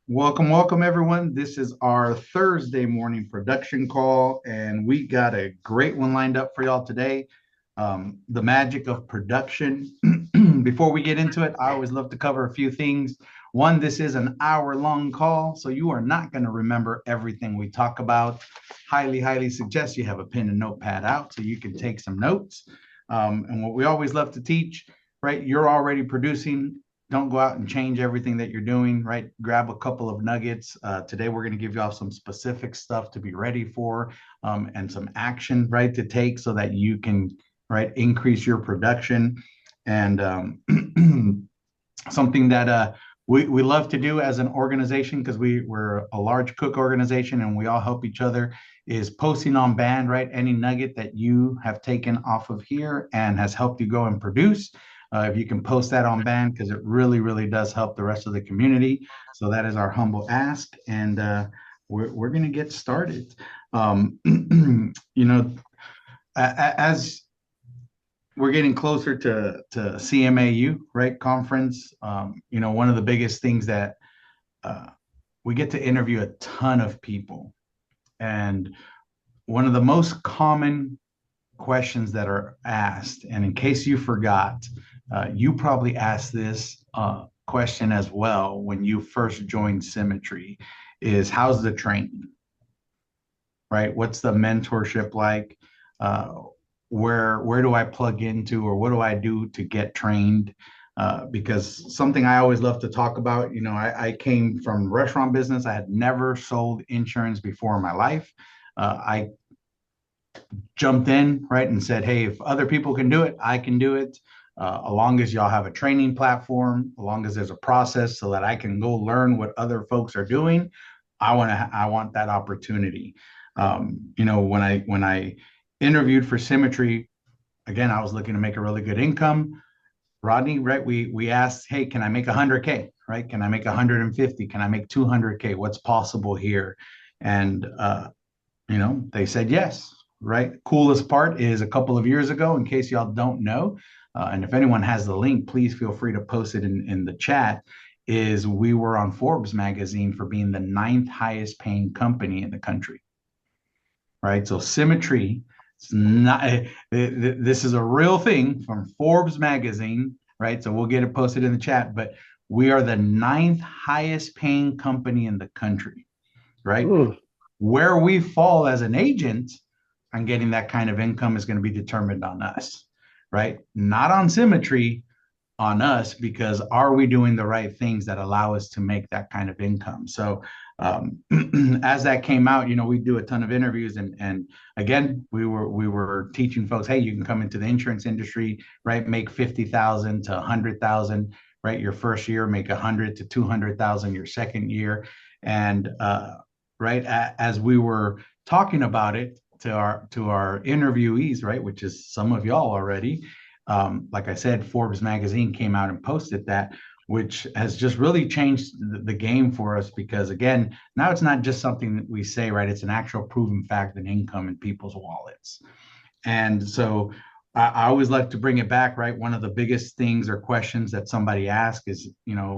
Welcome, everyone. This is our Thursday morning production call, and we got a great one lined up for y'all today. The magic of production. Before we get into it, I always love to cover a few things. One, this is an hour-long call, so you are not going to remember everything we talk about. Highly suggest you have a pen and notepad out so you can take some notes. And what we always love to teach, right? You're already producing. Don't go out and change everything that you're doing, right? Grab a couple of nuggets. Today, we're going to give you all some specific stuff to be ready for, and some action, right, to take so that you can, right, increase your production. And something that we love to do as an organization, because we're a large cook organization and we all help each other, is posting on band, right? Any nugget that you have taken off of here and has helped you go and produce. If you can post that on band, because it really does help the rest of the community. So that is our humble ask, and we're going to get started. You know, as we're getting closer to CMAU, right, conference, one of the biggest things that we get to interview a ton of people, and one of the most common questions that are asked, and in case you forgot, you probably asked this question as well when you first joined Symmetry, is how's the training, right? What's the mentorship like? Where do I plug into, or what do I do to get trained? Because something I always love to talk about, I came from restaurant business. I had never sold insurance before in my life. I jumped in, right, and said, hey, if other people can do it, I can do it. As long as y'all have a training platform, as long as there's a process so that I can go learn what other folks are doing, I want that opportunity. When I interviewed for Symmetry, again, I was looking to make a really good income. Rodney, right? We asked, hey, can I make 100K? Right? Can I make 150? Can I make 200K? What's possible here? And they said yes. Right. Coolest part is a couple of years ago, in case y'all don't know, and if anyone has the link, please feel free to post it in the chat. Is we were on Forbes magazine for being the 9th highest paying company in the country. Right. So Symmetry, it's not, this is a real thing from Forbes magazine. Right. So we'll get it posted in the chat, but we are the 9th highest paying company in the country. Right. Mm. Where we fall as an agent on getting that kind of income is going to be determined on us, right? Not on Symmetry, on us, because are we doing the right things that allow us to make that kind of income? So as that came out, we do a ton of interviews, and again, we were teaching folks, hey, you can come into the insurance industry, right? Make 50,000 to 100,000, right? Your first year, make 100 to 200,000 your second year, and right, as we were talking about it to our interviewees, right, which is some of y'all already. Like I said, Forbes magazine came out and posted that, which has just really changed the game for us, because again, now it's not just something that we say, right? It's an actual proven fact and income in people's wallets. And so I always like to bring it back, right? One of the biggest things or questions that somebody asks is,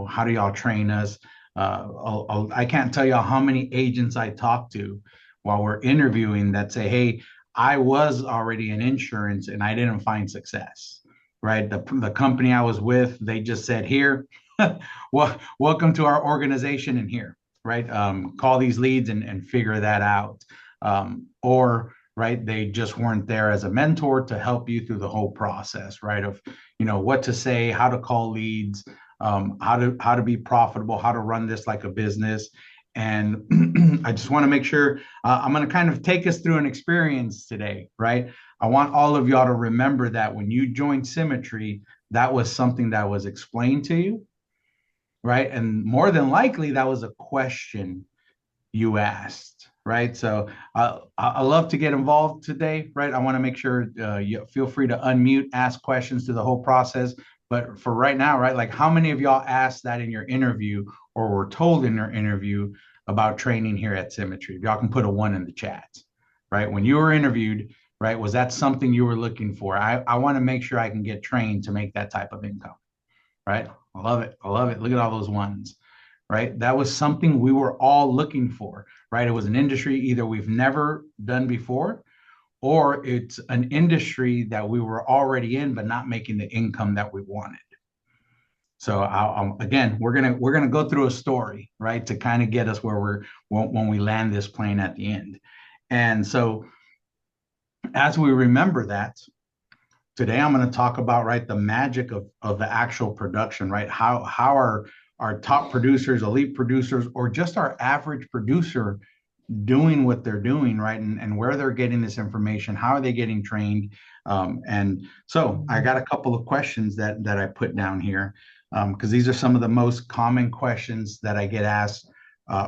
how do y'all train us? I can't tell y'all how many agents I talk to while we're interviewing that say, hey, I was already in insurance and I didn't find success, right? The company I was with, they just said, here, well, welcome to our organization, and here, right? Call these leads and figure that out. Or, right, they just weren't there as a mentor to help you through the whole process, right? Of, what to say, how to call leads, how to be profitable, how to run this like a business. And I just want to make sure, I'm going to kind of take us through an experience today, right? I want all of y'all to remember that when you joined Symmetry, that was something that was explained to you, right? And more than likely, that was a question you asked, right? So I love to get involved today, right? I want to make sure you feel free to unmute, ask questions through the whole process. But for right now, right, like how many of y'all asked that in your interview or were told in your interview about training here at Symmetry? If y'all can put a 1 in the chat, right? When you were interviewed, right, was that something you were looking for? I want to make sure I can get trained to make that type of income, right? I love it. I love it. Look at all those ones, right? That was something we were all looking for, right? It was an industry either we've never done before, or it's an industry that we were already in, but not making the income that we wanted. So again, we're gonna go through a story, right, to kind of get us where when we land this plane at the end. And so as we remember that, today I'm going to talk about, right, the magic of the actual production, right? How our top producers, elite producers, or just our average producer doing what they're doing, right? And where they're getting this information, how are they getting trained? And so I got a couple of questions that I put down here, because these are some of the most common questions that I get asked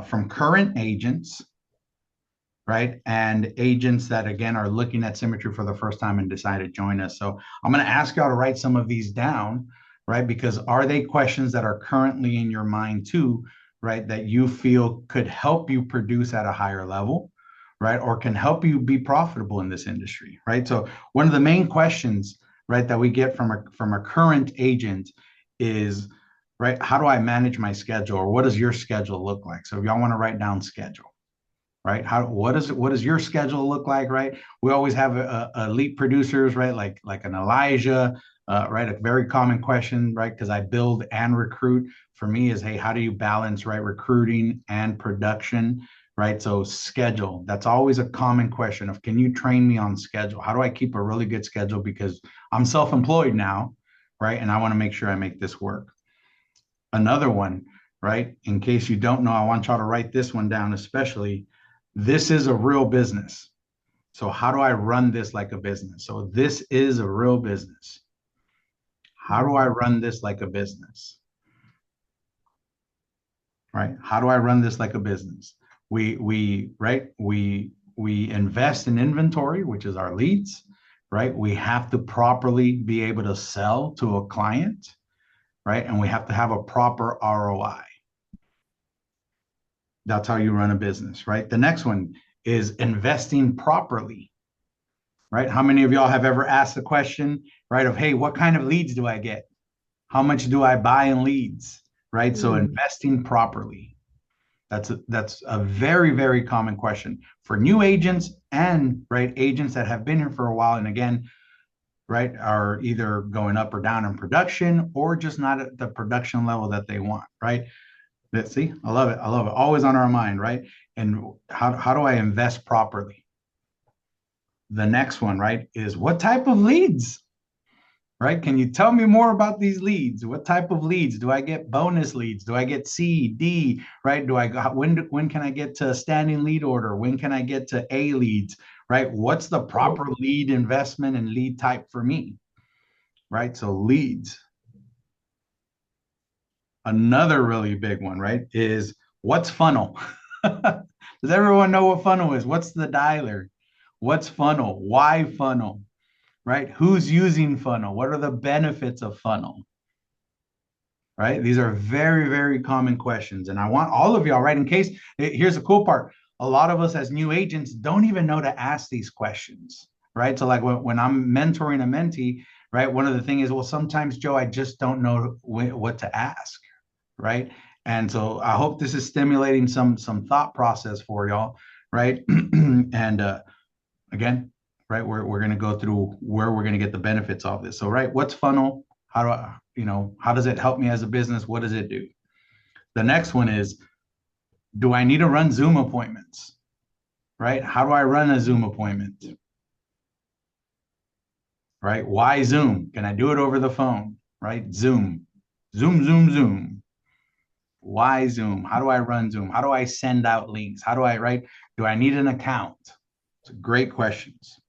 from current agents, right? And agents that, again, are looking at Symmetry for the first time and decide to join us. So I'm going to ask y'all to write some of these down, right? Because are they questions that are currently in your mind too, right? That you feel could help you produce at a higher level, right? Or can help you be profitable in this industry, right? So one of the main questions, right, that we get from a current agent is, right, how do I manage my schedule, or what does your schedule look like? So if y'all want to write down schedule, right? What does your schedule look like, right? We always have elite producers, right? Like an Elijah, right? A very common question, right? Because I build and recruit. For me is, hey, how do you balance, right, recruiting and production, right? So schedule, that's always a common question of, can you train me on schedule? How do I keep a really good schedule? Because I'm self-employed now, right? And I want to make sure I make this work. Another one, right? In case you don't know, I want y'all to write this one down, especially. This is a real business. So how do I run this like a business? So this is a real business. How do I run this like a business? Right? How do I run this like a business? We invest in inventory, which is our leads, right? We have to properly be able to sell to a client, right? And we have to have a proper ROI. That's how you run a business, right? The next one is investing properly, right? How many of y'all have ever asked the question, right, of, hey, what kind of leads do I get? How much do I buy in leads, right? So investing properly. That's a very, very common question for new agents and, right, agents that have been here for a while. And again, right, are either going up or down in production or just not at the production level that they want, right? Let's see, I love it. I love it. Always on our mind, right? And how do I invest properly? The next one, right, is what type of leads, right? Can you tell me more about these leads? What type of leads? Do I get bonus leads? Do I get C, D, right? When can I get to a standing lead order? When can I get to A leads, right? What's the proper lead investment and lead type for me, right? So leads. Another really big one, right, is what's funnel? Does everyone know what funnel is? What's the dialer? What's funnel? Why funnel? Right? Who's using funnel? What are the benefits of funnel? Right? These are very, very common questions. And I want all of y'all, right? In case, here's the cool part. A lot of us as new agents don't even know to ask these questions, right? So like when I'm mentoring a mentee, right, one of the things is, well, sometimes, Joe, I just don't know what to ask, right? And so I hope this is stimulating some thought process for y'all, right? And again, right, we're going to go through where we're going to get the benefits of this. So, right, what's funnel? How do I, how does it help me as a business? What does it do? The next one is, do I need to run Zoom appointments? Right? How do I run a Zoom appointment? Right? Why Zoom? Can I do it over the phone? Right? Zoom. Zoom, Zoom, Zoom. Why Zoom? How do I run Zoom? How do I send out links? How do I, right? Do I need an account? It's great questions.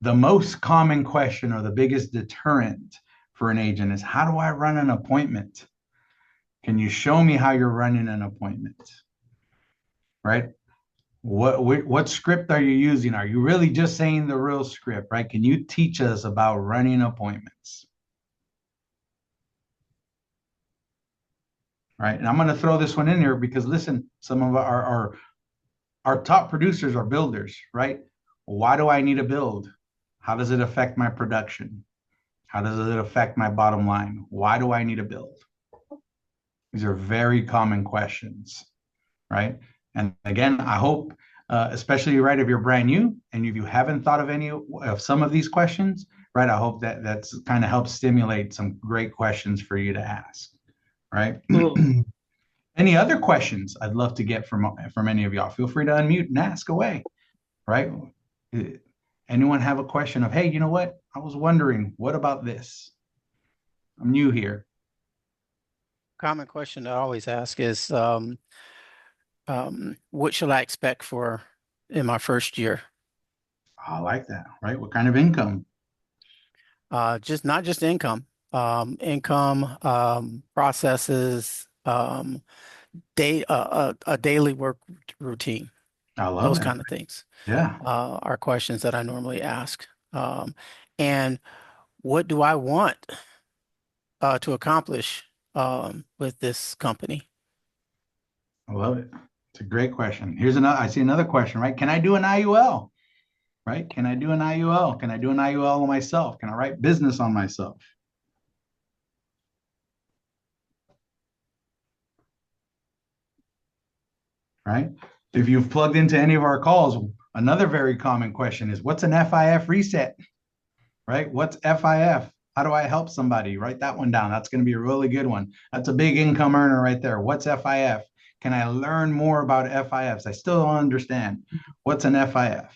The most common question, or the biggest deterrent for an agent, is, how do I run an appointment? Can you show me how you're running an appointment? Right? What script are you using? Are you really just saying the real script, right? Can you teach us about running appointments? Right? And I'm going to throw this one in here because, listen, some of our top producers are builders, right? Why do I need a build? How does it affect my production? How does it affect my bottom line? Why do I need a build? These are very common questions, right? And again, I hope, especially right, if you're brand new and if you haven't thought of any of some of these questions, right, I hope that that's kind of helps stimulate some great questions for you to ask, right? Any other questions I'd love to get from any of y'all? Feel free to unmute and ask away, right? Anyone have a question of, hey, you know what? I was wondering, what about this? I'm new here. Common question I always ask is, what shall I expect for in my first year? I like that, right? What kind of income? Just not just income, income, processes, a daily work routine, I love those it. kind of things, Yeah. are questions that I normally ask. And what do I want, to accomplish, with this company? I love it. It's a great question. Here's another, I see another question, right? Can I do an IUL? Right? Can I do an IUL? Can I do an IUL on myself? Can I write business on myself? Right? If you've plugged into any of our calls, another very common question is what's an FIF reset? Right? What's FIF? How do I help somebody? Write that one down. That's going to be a really good one. That's a big income earner right there. What's FIF? Can I learn more about FIFs? I still don't understand. What's an FIF?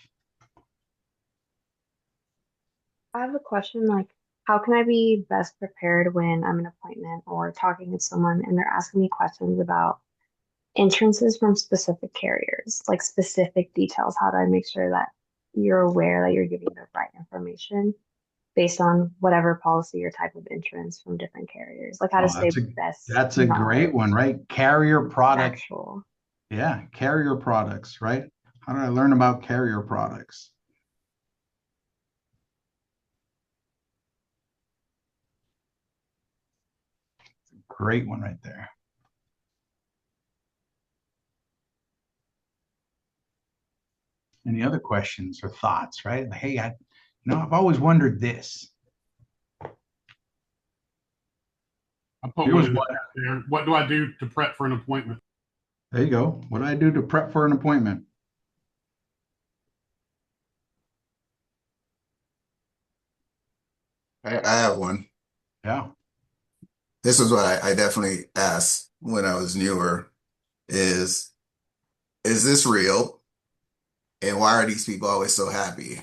I have a question like, how can I be best prepared when I'm in an appointment or talking with someone and they're asking me questions about insurances from specific carriers, like specific details? How do I make sure that you're aware that you're giving the right information based on whatever policy or type of insurance from different carriers? Like how to Oh, stay best that's a great one, knowledge, right? Carrier product. actual. Yeah, carrier products, right? How do I learn about carrier products? Great one right there. Any other questions or thoughts, right? Like, hey, I've always wondered this. I put Here one was in the what. chat there. What do I do to prep for an appointment? There you go. What do I do to prep for an appointment? I have one. Yeah. This is what I definitely asked when I was newer is this real? And why are these people always so happy?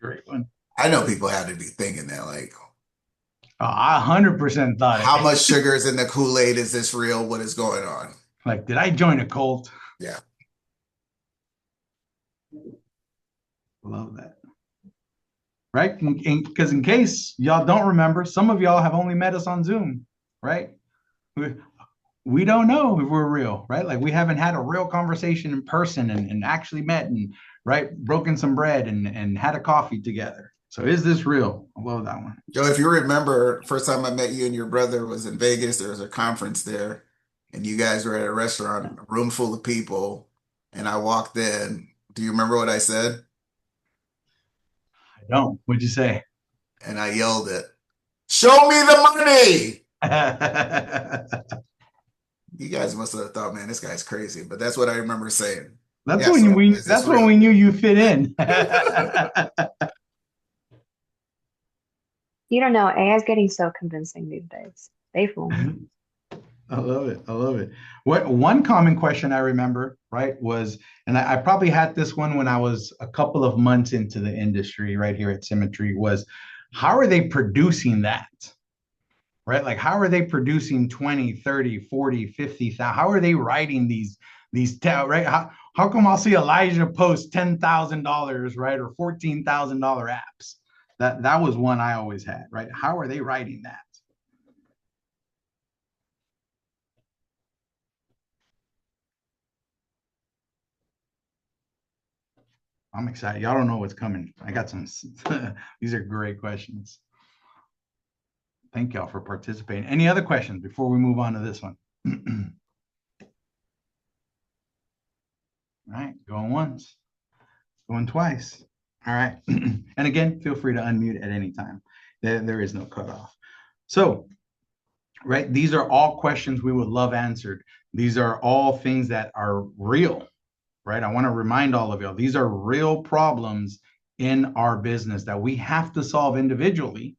Great one. I know people have to be thinking that, like, Oh, I 100% thought how it. much sugar is in the Kool-Aid? Is this real? What is going on? Like, did I join a cult? Yeah. Love that. Right? Because in case y'all don't remember, some of y'all have only met us on Zoom, right? We don't know if we're real, right? Like we haven't had a real conversation in person and actually met and right, broken some bread and had a coffee together. So is this real? I love that one. Joe, if you remember, first time I met you and your brother was in Vegas. There was a conference there, and you guys were at a restaurant, a room full of people, and I walked in. Do you remember what I said? I don't. What'd you say? And I yelled it, "Show me the money!" You guys must have thought, man, this guy's crazy. But that's what I remember saying. That's Yeah, when so we is this that's when real? we knew you fit in. You don't know, AI is getting so convincing these days. They fool me. I love it. I love it. What one common question I remember, right, was, and I probably had this one when I was a couple of months into the industry right here at Symmetry, was how are they producing that? Right? Like how are they producing 20, 30, 40, 50,000? How are they writing right? How come I'll see Elijah post $10,000, right? Or $14,000 apps? That was one I always had, right? How are they writing that? I'm excited. Y'all don't know what's coming. I got some. These are great questions. Thank y'all for participating. Any other questions before we move on to this one? All right, going once, going twice. All right. And again, feel free to unmute at any time. There is no cutoff. So right? These are all questions we would love answered. These are all things that are real, right? I want to remind all of y'all, these are real problems in our business that we have to solve individually,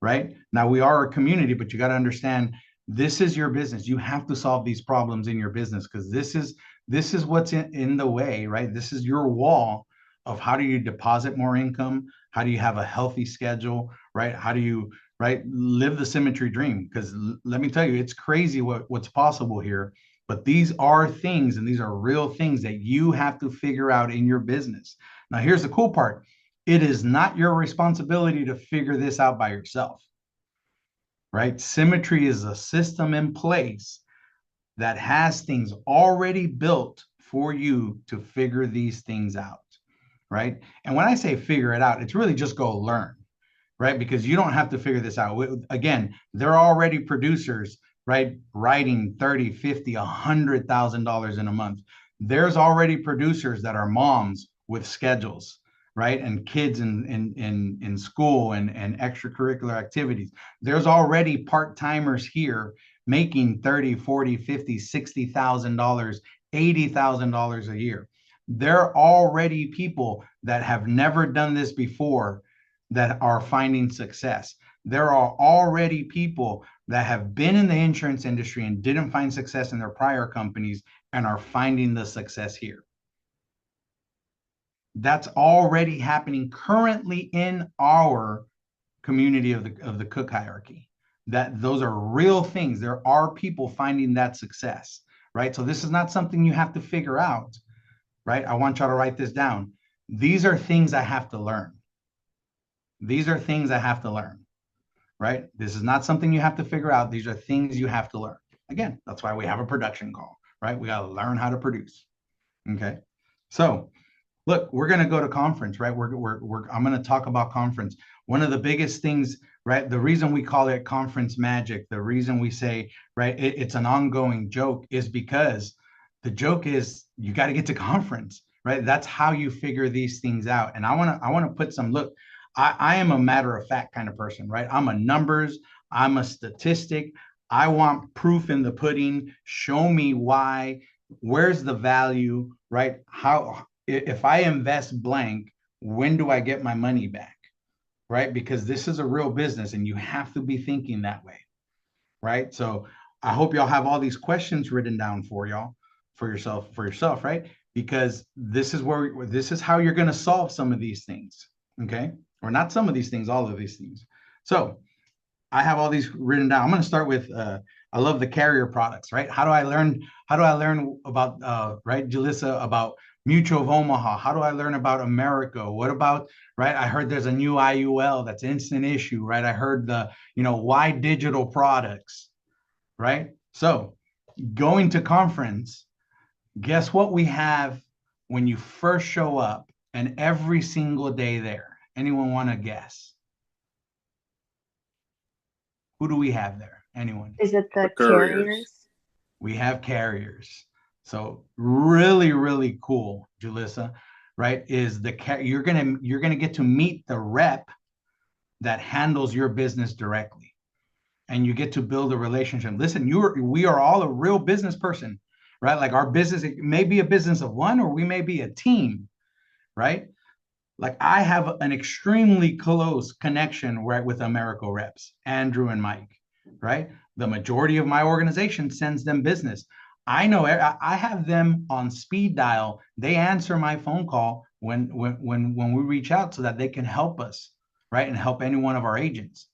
right? Now we are a community, but you got to understand this is your business. You have to solve these problems in your business because this is what's in the way, right? This is your wall of how do you deposit more income? How do you have a healthy schedule, right? How do you right live the symmetry dream? Because let me tell you, it's crazy what's possible here. But these are things, and these are real things that you have to figure out in your business. Now, here's the cool part. It is not your responsibility to figure this out by yourself, right? Symmetry is a system in place that has things already built for you to figure these things out, right? And when I say figure it out, it's really just go learn, right? Because you don't have to figure this out. Again, they're already producers, right? Writing 30, 50, $100,000 in a month. There's already producers that are moms with schedules, right? And kids in school and extracurricular activities. There's already part-timers here making 30, 40, 50, $60,000, $80,000 a year. There are already people that have never done this before that are finding success. There are already people that have been in the insurance industry and didn't find success in their prior companies and are finding the success here. That's already happening currently in our community of the cook hierarchy. That those are real things. There are people finding that success, right? So this is not something you have to figure out, right? I want y'all to write this down. These are things I have to learn. These are things I have to learn, right? This is not something you have to figure out. These are things you have to learn. Again, that's why we have a production call, right? We got to learn how to produce. Okay. So look, we're going to go to conference, right? I'm going to talk about conference. One of the biggest things, right? The reason we call it conference magic, the reason we say, right, it's an ongoing joke is because the joke is you got to get to conference, right? That's how you figure these things out. And I want to put some, look, I am a matter of fact kind of person, right? I'm a numbers, I'm a statistic. I want proof in the pudding. Show me why, where's the value, right? How, if I invest blank, when do I get my money back? Right? Because this is a real business and you have to be thinking that way. Right? So I hope y'all have all these questions written down for y'all, for yourself, right? Because this is how you're going to solve some of these things. Okay. Or not some of these things, all of these things. So I have all these written down. I'm going to start with, I love the carrier products, right? How do I learn about, right, Jalissa, about Mutual of Omaha? How do I learn about America? What about, right? I heard there's a new IUL that's instant issue, right? I heard why digital products, right? So going to conference, guess what we have when you first show up and every single day there? Anyone want to guess? Who do we have there? Anyone? Is it the carriers. carriers? We have carriers. So really, really cool, Julissa, right? Is you're gonna get to meet the rep that handles your business directly, and you get to build a relationship. Listen, we are all a real business person, right? Like our business, it may be a business of one, or we may be a team, right? Like I have an extremely close connection right with Americo reps, Andrew and Mike, right? The majority of my organization sends them business. I know I have them on speed dial. They answer my phone call when we reach out so that they can help us, right? And help any one of our agents.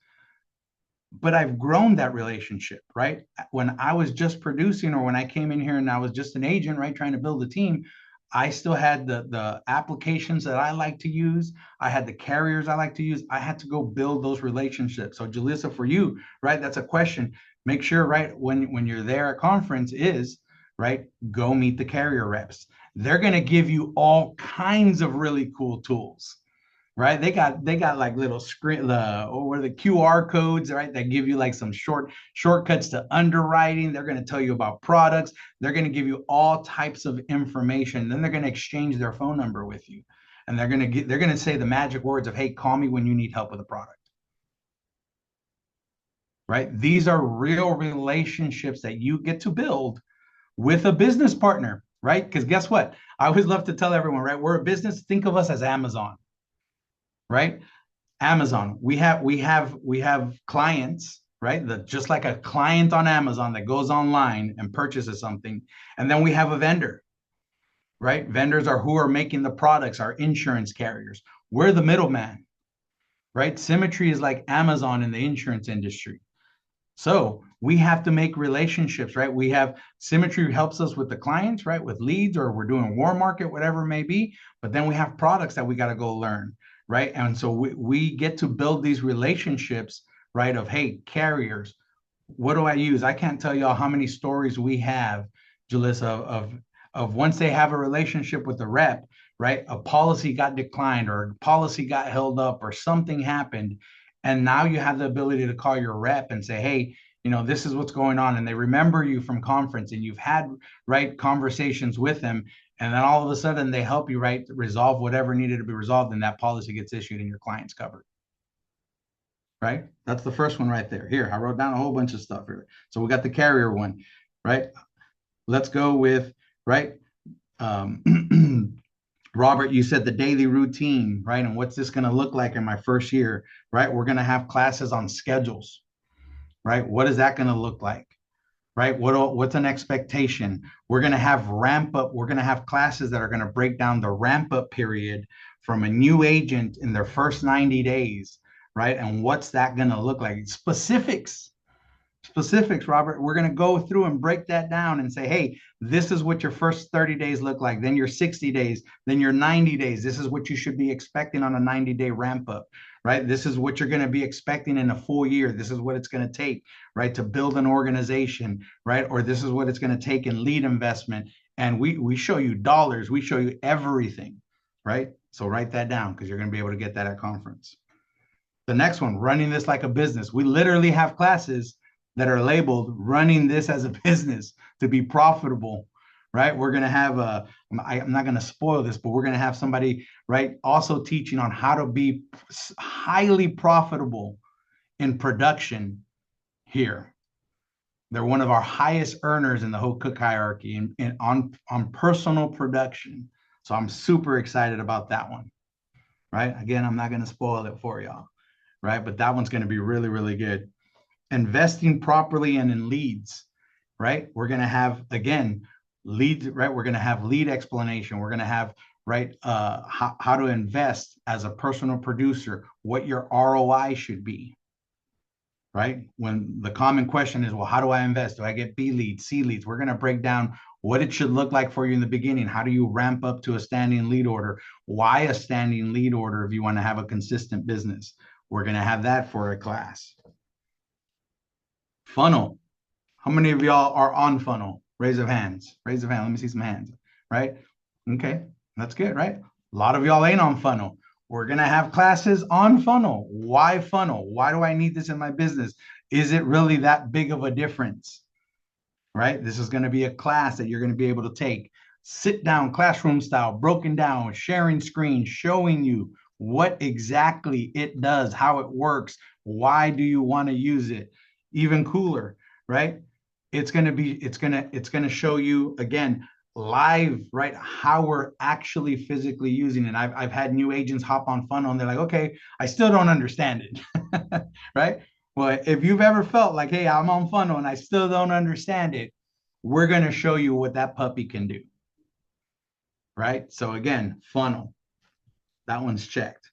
But I've grown that relationship, right? When I was just producing or when I came in here and I was just an agent, right, trying to build a team, I still had the applications that I like to use. I had the carriers I like to use. I had to go build those relationships. So Jalissa, for you, right, that's a question. Make sure, right, when you're there at conference is, right, go meet the carrier reps. They're going to give you all kinds of really cool tools, right? They got like little screen the QR codes, right? That give you like some shortcuts to underwriting. They're going to tell you about products. They're going to give you all types of information. Then they're going to exchange their phone number with you. And they're going to say the magic words of, hey, call me when you need help with a product. right? These are real relationships that you get to build with a business partner, right? Because guess what? I always love to tell everyone, right? We're a business. Think of us as Amazon, right? Amazon. We have clients, right? That just like a client on Amazon that goes online and purchases something, and then we have a vendor, right? Vendors are who are making the products, our insurance carriers. We're the middleman, right? Symmetry is like Amazon in the insurance industry. So we have to make relationships, right? We have Symmetry helps us with the clients, right? With leads, or we're doing war market, whatever it may be. But then we have products that we got to go learn, right? And so we get to build these relationships, right? Of, hey, carriers, what do I use? I can't tell y'all how many stories we have, Jalissa, of once they have a relationship with the rep, right? A policy got declined or a policy got held up or something happened. And now you have the ability to call your rep and say, hey, this is what's going on. And they remember you from conference and you've had, right, conversations with them. And then all of a sudden they help you, right, resolve whatever needed to be resolved, and that policy gets issued and your client's covered. Right? That's the first one right there. Here, I wrote down a whole bunch of stuff here. So we got the carrier one, right? Let's go with, right? Robert, you said the daily routine, right? And what's this going to look like in my first year, right? We're going to have classes on schedules, right? What is that going to look like, right? What's an expectation? We're going to have ramp up. We're going to have classes that are going to break down the ramp up period from a new agent in their first 90 days, right? And what's that going to look like? Specifics, Robert. We're going to go through and break that down and say, hey, this is what your first 30 days look like, then your 60 days, then your 90 days. This is what you should be expecting on a 90-day ramp up, right? This is what you're going to be expecting in a full year. This is what it's going to take, right, to build an organization, right? Or this is what it's going to take in lead investment. And we show you dollars, we show you everything, right? So write that down because you're going to be able to get that at conference. The next one, running this like a business. We literally have classes that are labeled running this as a business to be profitable, right? We're going to have I'm not going to spoil this, but we're going to have somebody, right, also teaching on how to be highly profitable in production here. They're one of our highest earners in the whole Cook hierarchy on personal production. So I'm super excited about that one, right? Again, I'm not going to spoil it for y'all, right? But that one's going to be really, really good. Investing properly and in leads, right? We're going to have, again, leads, right? We're going to have lead explanation. We're going to have, right, how to invest as a personal producer, what your ROI should be, right? When the common question is, well, how do I invest? Do I get B leads, C leads? We're going to break down what it should look like for you in the beginning. How do you ramp up to a standing lead order? Why a standing lead order if you want to have a consistent business? We're going to have that for a class. Funnel. How many of y'all are on funnel? Raise of hands. Raise of hand. Let me see some hands. Right? Okay. That's good, right? A lot of y'all ain't on funnel. We're going to have classes on funnel. Why funnel? Why do I need this in my business? Is it really that big of a difference? Right? This is going to be a class that you're going to be able to take. Sit down, classroom style, broken down, sharing screen, showing you what exactly it does, how it works. Why do you want to use it? Even cooler, right? It's going to show you again live, right, how we're actually physically using it. I've had new agents hop on funnel and they're like, okay, I still don't understand it. Right? Well, if you've ever felt like, hey, I'm on funnel and I still don't understand it, we're going to show you what that puppy can do. Right? So again, funnel. That one's checked.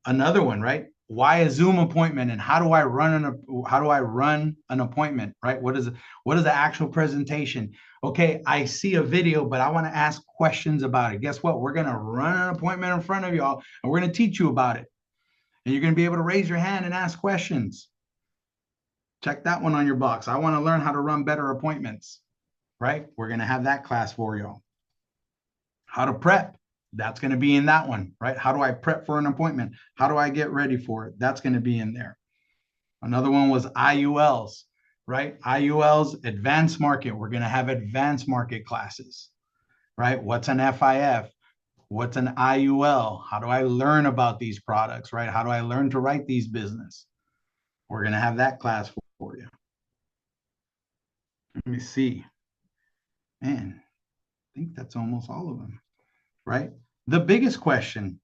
Another one, right? Why a Zoom appointment and how do I run an appointment, right? What is the actual presentation? Okay, I see a video, but I want to ask questions about it. Guess what? We're going to run an appointment in front of y'all and we're going to teach you about it. And you're going to be able to raise your hand and ask questions. Check that one on your box. I want to learn how to run better appointments, right? We're going to have that class for y'all. How to prep. That's going to be in that one, right? How do I prep for an appointment? How do I get ready for it? That's going to be in there. Another one was IULs, right? IULs, advanced market. We're going to have advanced market classes, right? What's an FIF? What's an IUL? How do I learn about these products, right? How do I learn to write these business? We're going to have that class for you. Let me see. Man, I think that's almost all of them, right? The biggest question,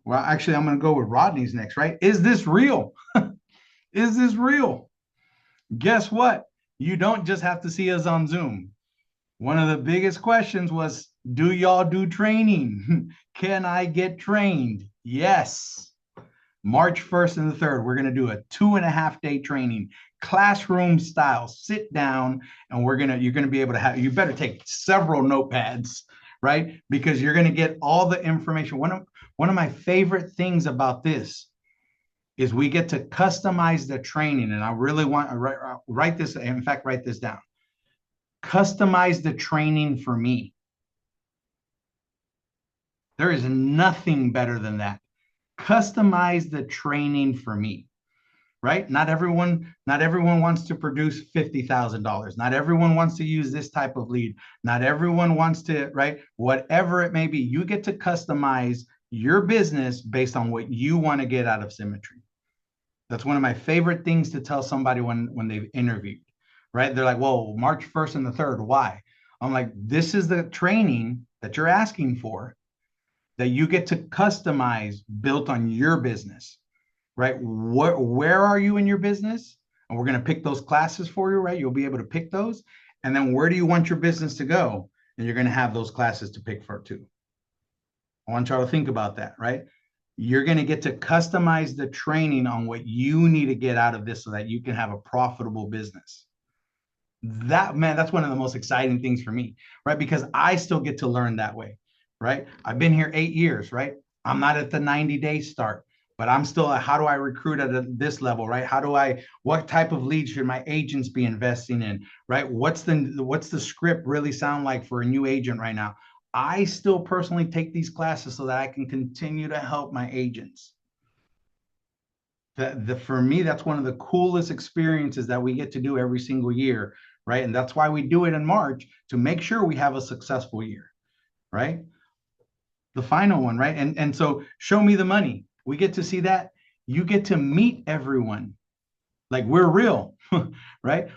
well, actually, I'm going to go with Rodney's next, right? Is this real? Is this real? Guess what? You don't just have to see us on Zoom. One of the biggest questions was, do y'all do training? Can I get trained? Yes. March 1st and the 3rd, we're going to do a 2.5-day training, classroom style, sit down, and you're going to be able to have, you better take several notepads, right? Because you're going to get all the information. One of my favorite things about this is we get to customize the training. And I really want to write this, in fact, write this down. Customize the training for me. There is nothing better than that. Customize the training for me, right? Not everyone wants to produce $50,000. Not everyone wants to use this type of lead. Not everyone wants to, right? Whatever it may be, you get to customize your business based on what you want to get out of Symmetry. That's one of my favorite things to tell somebody when they've interviewed, right? They're like, well, March 1st and the 3rd, why? I'm like, this is the training that you're asking for that you get to customize built on your business, right? Where are you in your business? And we're going to pick those classes for you, right? You'll be able to pick those. And then where do you want your business to go? And you're going to have those classes to pick for too. I want y'all to think about that, right? You're going to get to customize the training on what you need to get out of this so that you can have a profitable business. That's one of the most exciting things for me, right? Because I still get to learn that way, right? I've been here 8 years, right? I'm not at the 90-day start, but I'm still how do I recruit at this level, right? What type of leads should my agents be investing in, right? What's the script really sound like for a new agent right now? I still personally take these classes so that I can continue to help my agents. For me, that's one of the coolest experiences that we get to do every single year, right? And that's why we do it in March, to make sure we have a successful year, right? The final one, right? And so show me the money. We get to see that. You get to meet everyone. Like, we're real, right?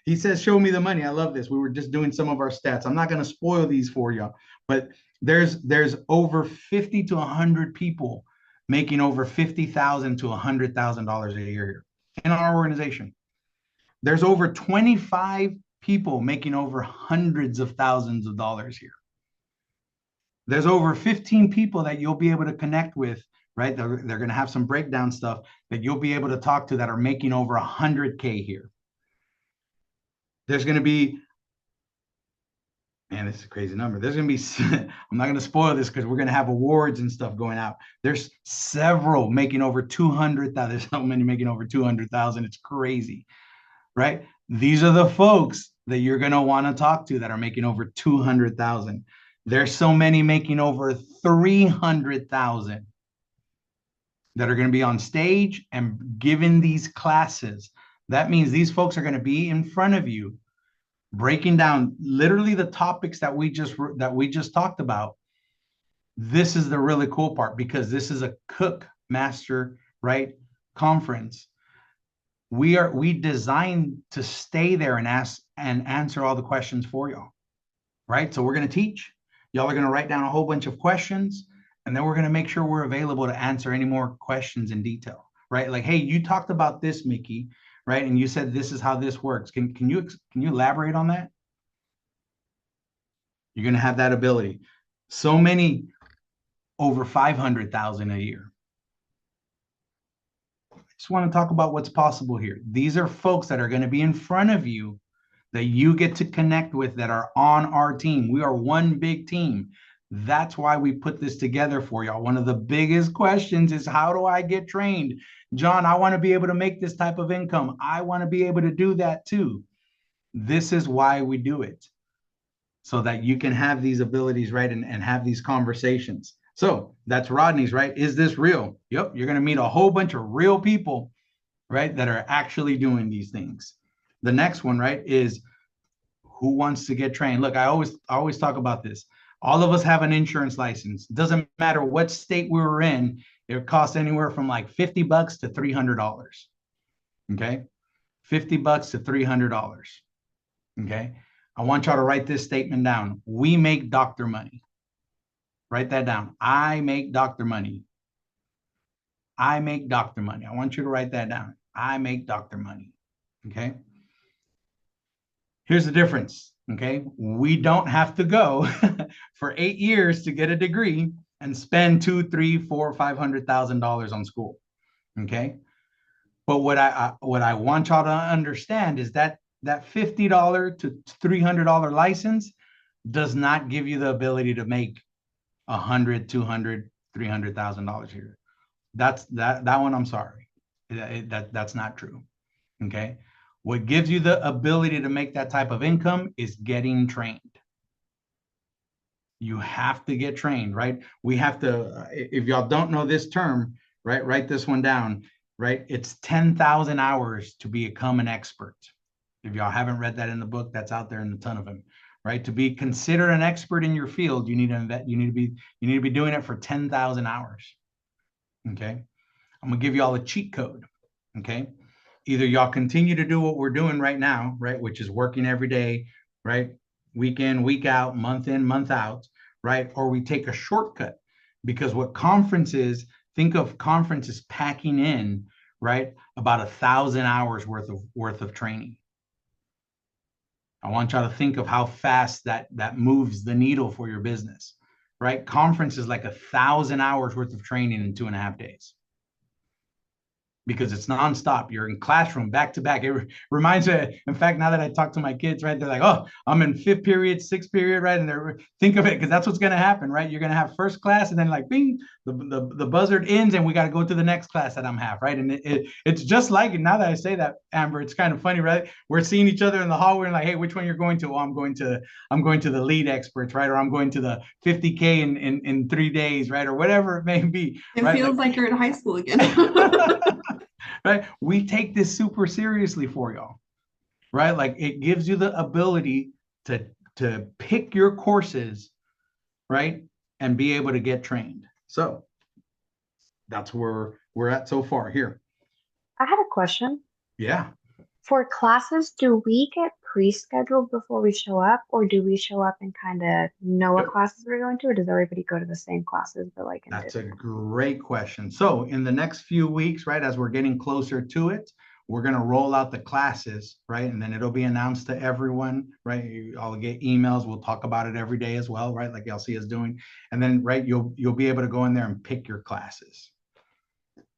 He says, show me the money. I love this. We were just doing some of our stats. I'm not going to spoil these for you, but there's over 50 to 100 people making over $50,000 to $100,000 a year here in our organization. There's over 25 people making over hundreds of thousands of dollars here. There's over 15 people that you'll be able to connect with, right? They're going to have some breakdown stuff that you'll be able to talk to that are making over 100K here. There's going to be, man, this is a crazy number. There's going to be, I'm not going to spoil this because we're going to have awards and stuff going out. There's several making over 200,000. There's so many making over 200,000. It's crazy, right? These are the folks that you're going to want to talk to that are making over 200,000. There's so many making over 300,000 that are going to be on stage and given these classes. That means these folks are going to be in front of you, breaking down literally the topics that we just talked about. This is the really cool part, because this is a Cook Master, right, conference. We designed to stay there and ask and answer all the questions for y'all, right? So we're going to teach. Y'all are going to write down a whole bunch of questions, and then we're going to make sure we're available to answer any more questions in detail, right? Like, hey, you talked about this, Mickey, right? And you said this is how this works. Can you elaborate on that? You're going to have that ability. So many over 500,000 a year. I just want to talk about what's possible here. These are folks that are going to be in front of you that you get to connect with, that are on our team. We are one big team. That's why we put this together for y'all. One of the biggest questions is, how do I get trained? John, I want to be able to make this type of income. I want to be able to do that too. This is why we do it, so that you can have these abilities, right? And have these conversations. So that's Rodney's, right? Is this real? Yep. You're going to meet a whole bunch of real people, right, that are actually doing these things. The next one, right, is who wants to get trained? Look, I always talk about this. All of us have an insurance license. It doesn't matter what state we were in. It costs anywhere from like $50 to $300. Okay. $50 to $300. Okay. I want y'all to write this statement down. We make doctor money. Write that down. I make doctor money. I make doctor money. I want you to write that down. I make doctor money. Okay. Here's the difference. Okay. We don't have to go for 8 years to get a degree and spend $2, $3, $4, $500,000 on school. Okay. But what I want y'all to understand is that that $50 to $300 license does not give you the ability to make $100, $200, $300,000 here. That one. I'm sorry, that's not true. Okay, what gives you the ability to make that type of income is getting trained. You have to get trained, right? We have to. If y'all don't know this term, right, write this one down. Right, it's 10,000 hours to become an expert. If y'all haven't read that in the book, that's out there in a ton of them. Right, to be considered an expert in your field, you need to be doing it for 10,000 hours. Okay, I'm gonna give you all a cheat code. Okay, either y'all continue to do what we're doing right now, right, which is working every day, right, week in, week out, month in, month out, right, or we take a shortcut. Because what conferences, think of conferences packing in, right, about 1,000 hours worth of training. I want y'all to think of how fast that moves the needle for your business, right? Conference is like 1,000 hours worth of training in 2.5 days. Because it's nonstop. You're in classroom back to back. It reminds me, in fact, now that I talk to my kids, right, they're like, oh, I'm in 5th period, 6th period, right? And they're think of it, because that's what's going to happen, right? You're going to have first class, and then like, bing, the buzzard ends, and we got to go to the next class that I'm half, right? And it's just like it. Now that I say that, Amber, it's kind of funny, right? We're seeing each other in the hallway, and like, hey, which one you're going to? Well, I'm going to the lead experts, right? Or I'm going to the 50K in 3 days, right? Or whatever it may be. It right? feels like you're in high school again. Right? We take this super seriously for y'all, right? Like, it gives you the ability to pick your courses, right? And be able to get trained. So that's where we're at so far here. I had a question. Yeah. For classes, do we get pre-scheduled before we show up, or do we show up and kind of know what classes we're going to, or does everybody go to the same classes but like in That's a different? great question. So in the next few weeks, right, as we're getting closer to it, we're going to roll out the classes, right? And then it'll be announced to everyone, right? I'll get emails. We'll talk about it every day as well, right? Like y'all see us doing. And then, right, you'll be able to go in there and pick your classes,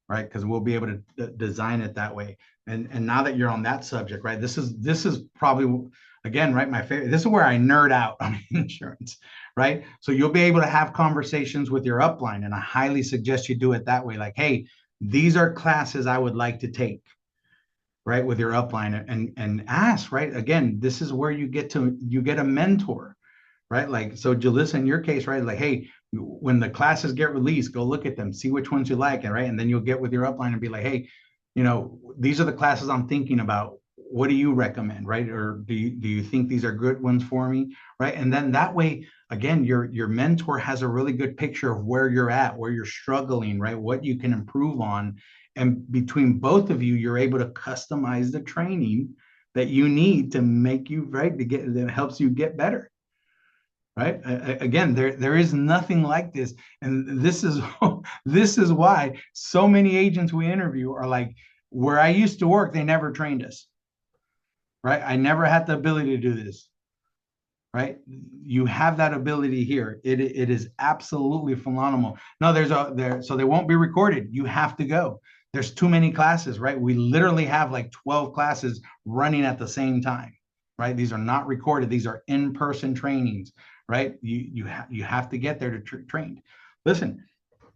right? Because we'll be able to design it that way. And now that you're on that subject, right? This is probably, again, right, my favorite. This is where I nerd out on insurance, right? So you'll be able to have conversations with your upline, and I highly suggest you do it that way. Like, hey, these are classes I would like to take, right, with your upline, and ask, right? Again, this is where you get a mentor, right? Like, so Jalissa, in your case, right? Like, hey, when the classes get released, go look at them, see which ones you like, and right, and then you'll get with your upline and be like, hey, these are the classes I'm thinking about. What do you recommend, right? Or do you think these are good ones for me, right? And then that way, again, your mentor has a really good picture of where you're at, where you're struggling, right? What you can improve on, and between both of you, you're able to customize the training that you need to make you right to get that helps you get better. Right. Again, there is nothing like this. And this is this is why so many agents we interview are like, where I used to work, they never trained us. Right. I never had the ability to do this. Right. You have that ability here. It is absolutely phenomenal. No, so they won't be recorded. You have to go. There's too many classes, right? We literally have like 12 classes running at the same time. Right. These are not recorded. These are in-person trainings. Right. You have to get there to train. Listen,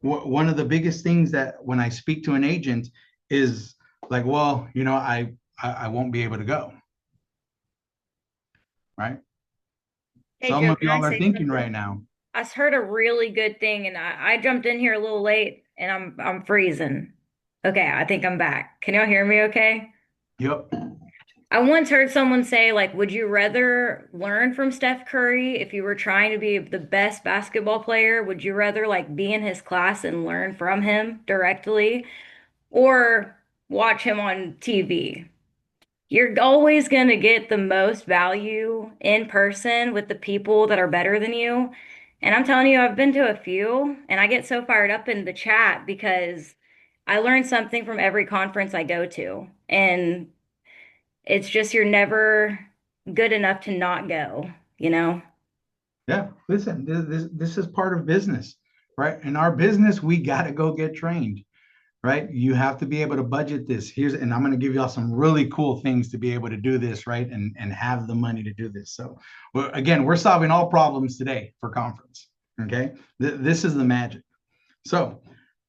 one of the biggest things that when I speak to an agent is like, well, I won't be able to go. Right. Hey Some Joe, of can I y'all are say thinking right something? now, I just heard a really good thing, and I jumped in here a little late, and I'm freezing. Okay, I think I'm back. Can y'all hear me okay? yep. I once heard someone say, like, would you rather learn from Steph Curry if you were trying to be the best basketball player? Would you rather like be in his class and learn from him directly? Or watch him on TV. You're always going to get the most value in person with the people that are better than you. And I'm telling you, I've been to a few, and I get so fired up in the chat because I learn something from every conference I go to. And it's just you're never good enough to not go, you know? Yeah, listen, this is part of business, right? In our business, we got to go get trained, right? You have to be able to budget this. And I'm going to give y'all some really cool things to be able to do this, right? And have the money to do this. So, again, we're solving all problems today for conference. Okay, this is the magic. So,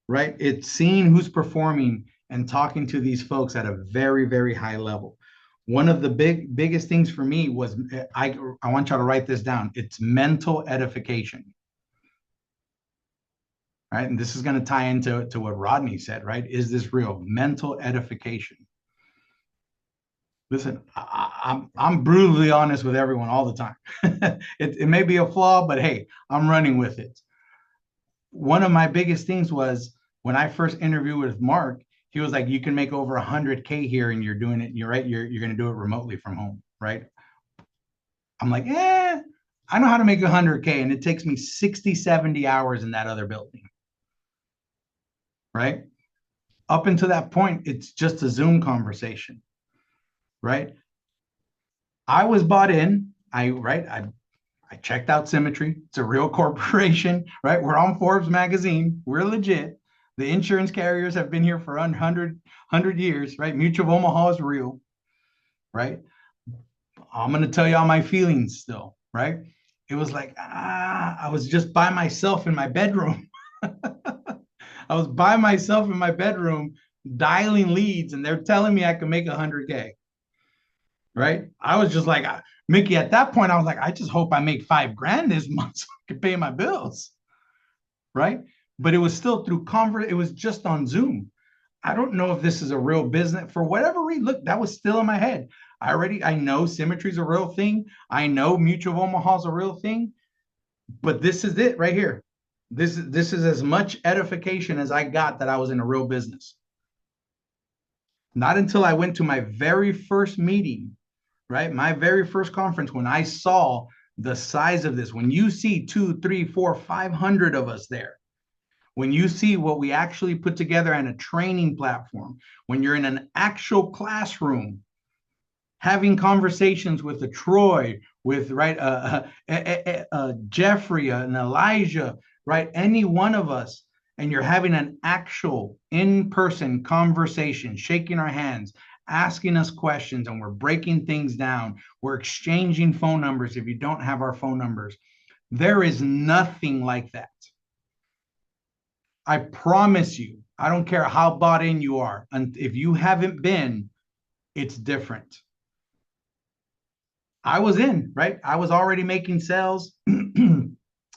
right, it's seeing who's performing and talking to these folks at a very, very high level. One of the biggest things for me was I want y'all to write this down. It's mental edification. Right. And this is going to tie into what Rodney said, right? Is this real? Mental edification. Listen, I'm brutally honest with everyone all the time. It may be a flaw, but hey, I'm running with it. One of my biggest things was when I first interviewed with Mark, he was like, you can make over 100K here and you're doing it. You're right. You're going to do it remotely from home. Right. I'm like, I know how to make 100K and it takes me 60, 70 hours in that other building. Right. Up until that point, it's just a Zoom conversation. Right. I was bought in. I checked out Symmetry. It's a real corporation, right? We're on Forbes magazine. We're legit. The insurance carriers have been here for 100 years, right? Mutual of Omaha is real, right? I'm going to tell y'all my feelings still, right? It was like, I was just by myself in my bedroom. I was by myself in my bedroom dialing leads and they're telling me I can make 100K, right? I was just like, Mickey, at that point, I was like, I just hope I make $5,000 this month so I can pay my bills, right? But it was still through it was just on Zoom. I don't know if this is a real business for whatever reason. Look, that was still in my head. I know Symmetry is a real thing. I know Mutual of Omaha is a real thing, but this is it right here. This is as much edification as I got that I was in a real business. Not until I went to my very first meeting, right? My very first conference, when I saw the size of this, when you see 2, 3, 4, 500 of us there, when you see what we actually put together on a training platform, when you're in an actual classroom, having conversations with a Troy, with Jeffrey, and Elijah, right? Any one of us, and you're having an actual in-person conversation, shaking our hands, asking us questions, and we're breaking things down. We're exchanging phone numbers if you don't have our phone numbers. There is nothing like that. I promise you, I don't care how bought in you are. And if you haven't been, it's different. I was in, right? I was already making sales.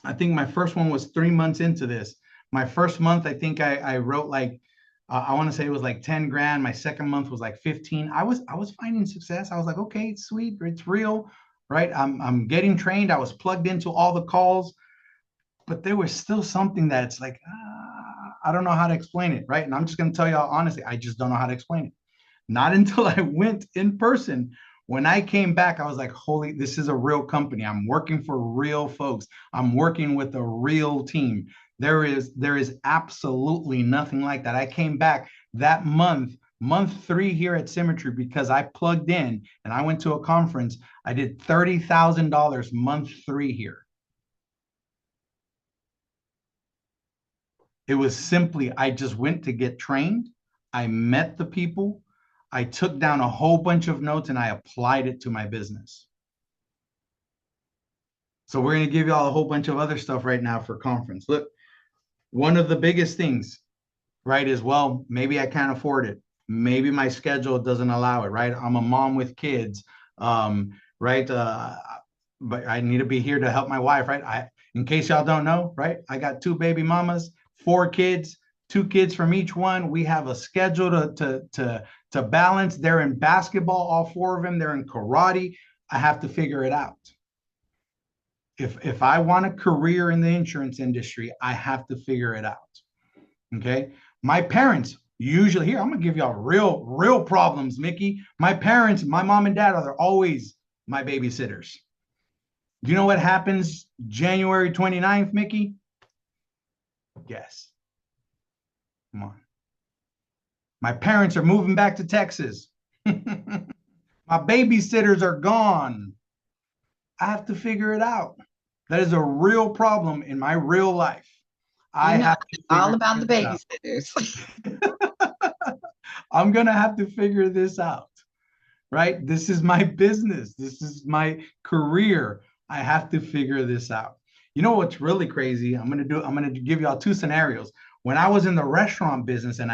I think my first one was 3 months into this. My first month, I think I wrote like, I want to say it was like 10 grand. My second month was like 15. I was finding success. I was like, okay, it's sweet. It's real, right? I'm getting trained. I was plugged into all the calls, but there was still something that's like, I don't know how to explain it, right? And I'm just going to tell y'all honestly, I just don't know how to explain it. Not until I went in person. When I came back, I was like, holy, this is a real company. I'm working for real folks. I'm working with a real team. There is absolutely nothing like that. I came back that month 3 here at Symmetry because I plugged in and I went to a conference. I did $30,000 month 3 here. It was simply, I just went to get trained. I met the people. I took down a whole bunch of notes and I applied it to my business. So we're going to give y'all a whole bunch of other stuff right now for conference. Look, one of the biggest things, right, is, well, maybe I can't afford it. Maybe my schedule doesn't allow it, right? I'm a mom with kids, right? But I need to be here to help my wife, right? In case y'all don't know, right? I got 2 baby mamas, 4 kids, 2 kids from each one. We have a schedule to balance. They're in basketball, all 4 of them. They're in karate. I have to figure it out. If I want a career in the insurance industry, I have to figure it out. Okay. My parents, Usually, here, I'm gonna give y'all real problems, Mickey. My parents, my mom and dad, are always my babysitters. Do you know what happens January 29th, Mickey? Guess. Come on. My parents are moving back to Texas. My babysitters are gone. I have to figure it out. That is a real problem in my real life. I have to all about the figure this babysitters. I'm going to have to figure this out, right? This is my business. This is my career. I have to figure this out. You know what's really crazy? I'm going to give y'all two scenarios. When I was in the restaurant business and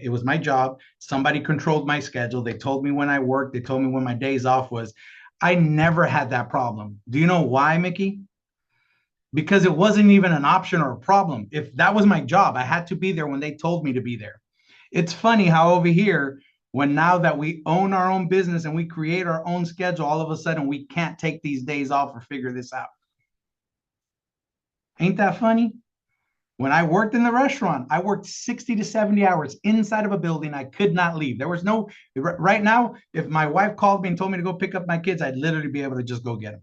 it was my job, somebody controlled my schedule. They told me when I worked. They told me when my days off was. I never had that problem. Do you know why, Mickey? Because it wasn't even an option or a problem. If that was my job, I had to be there when they told me to be there. It's funny how over here, when now that we own our own business and we create our own schedule, all of a sudden we can't take these days off or figure this out. Ain't that funny? When I worked in the restaurant, I worked 60 to 70 hours inside of a building. I could not leave. There was no, right now, if my wife called me and told me to go pick up my kids, I'd literally be able to just go get them.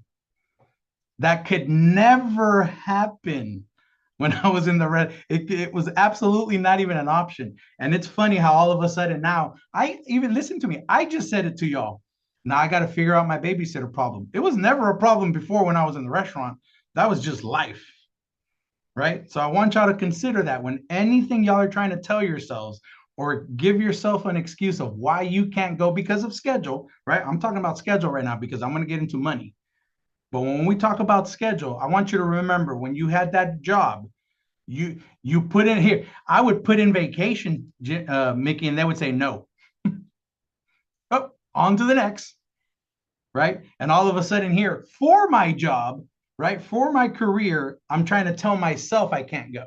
That could never happen when I was in the red. It was absolutely not even an option. And it's funny how all of a sudden now, listen to me, I just said it to y'all. Now I got to figure out my babysitter problem. It was never a problem before when I was in the restaurant. That was just life. Right? So I want y'all to consider that when anything y'all are trying to tell yourselves or give yourself an excuse of why you can't go because of schedule, right? I'm talking about schedule right now because I'm going to get into money. But when we talk about schedule, I want you to remember when you had that job, you put in here. I would put in vacation, Mickey, and they would say no. Oh, on to the next, right? And all of a sudden here, for my job, right, for my career, I'm trying to tell myself I can't go,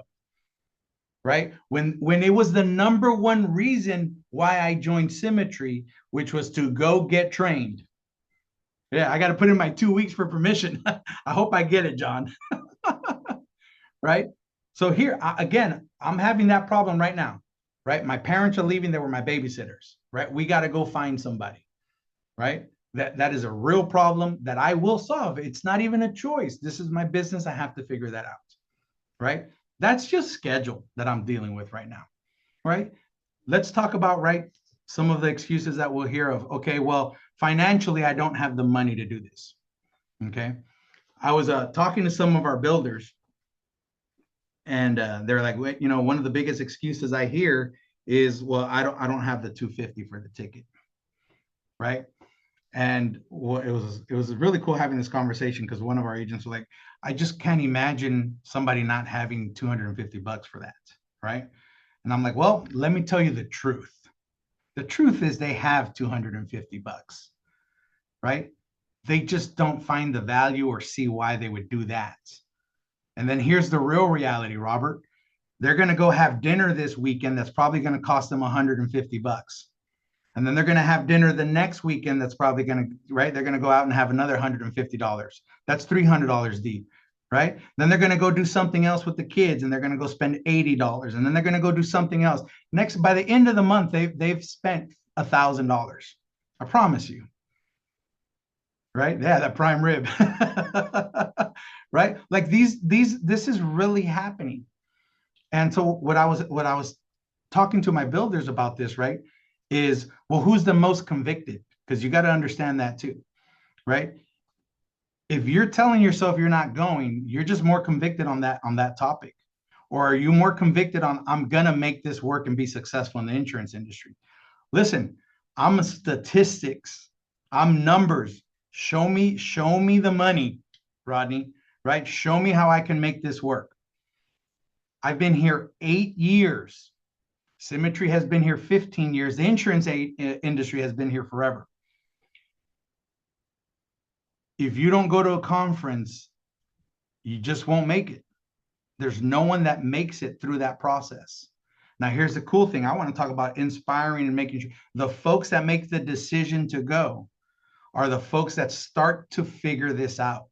right? When it was the number one reason why I joined Symmetry, which was to go get trained. Yeah, I got to put in my 2 weeks for permission. I hope I get it, John. Right? So here, again, I'm having that problem right now, right? My parents are leaving. They were my babysitters, right? We got to go find somebody, right? That is a real problem that I will solve. It's not even a choice. This is my business. I have to figure that out, right? That's just schedule that I'm dealing with right now, right? Let's talk about, right, some of the excuses that we'll hear of, okay, well, financially, I don't have the money to do this, okay? I was talking to some of our builders, and they're like, you know, one of the biggest excuses I hear is, well, I don't have the 250 for the ticket, right? And well, it was really cool having this conversation because one of our agents was like, I just can't imagine somebody not having $250 for that, right? And I'm like, well, let me tell you the truth. The truth is they have $250, right? They just don't find the value or see why they would do that. And then here's the real reality, Robert. They're going to go have dinner this weekend that's probably going to cost them $150. And then they're going to have dinner the next weekend that's probably going to, right? They're going to go out and have another $150. That's $300 deep, right? Then they're going to go do something else with the kids and they're going to go spend $80. And then they're going to go do something else. Next, by the end of the month, they've spent $1,000. I promise you. Right? Yeah, that prime rib. Right? Like this is really happening. And so what I was talking to my builders about this, right, is, well, who's the most convicted? Because you got to understand that too, right? If you're telling yourself you're not going, you're just more convicted on that topic. Or are you more convicted on, I'm gonna make this work and be successful in the insurance industry? Listen, I'm statistics, I'm numbers. Show me the money, Rodney, right? Show me how I can make this work. I've been here 8 years. Symmetry has been here 15 years. The insurance industry has been here forever. If you don't go to a conference, you just won't make it. There's no one that makes it through that process. Now, here's the cool thing. I want to talk about inspiring and making sure the folks that make the decision to go are the folks that start to figure this out.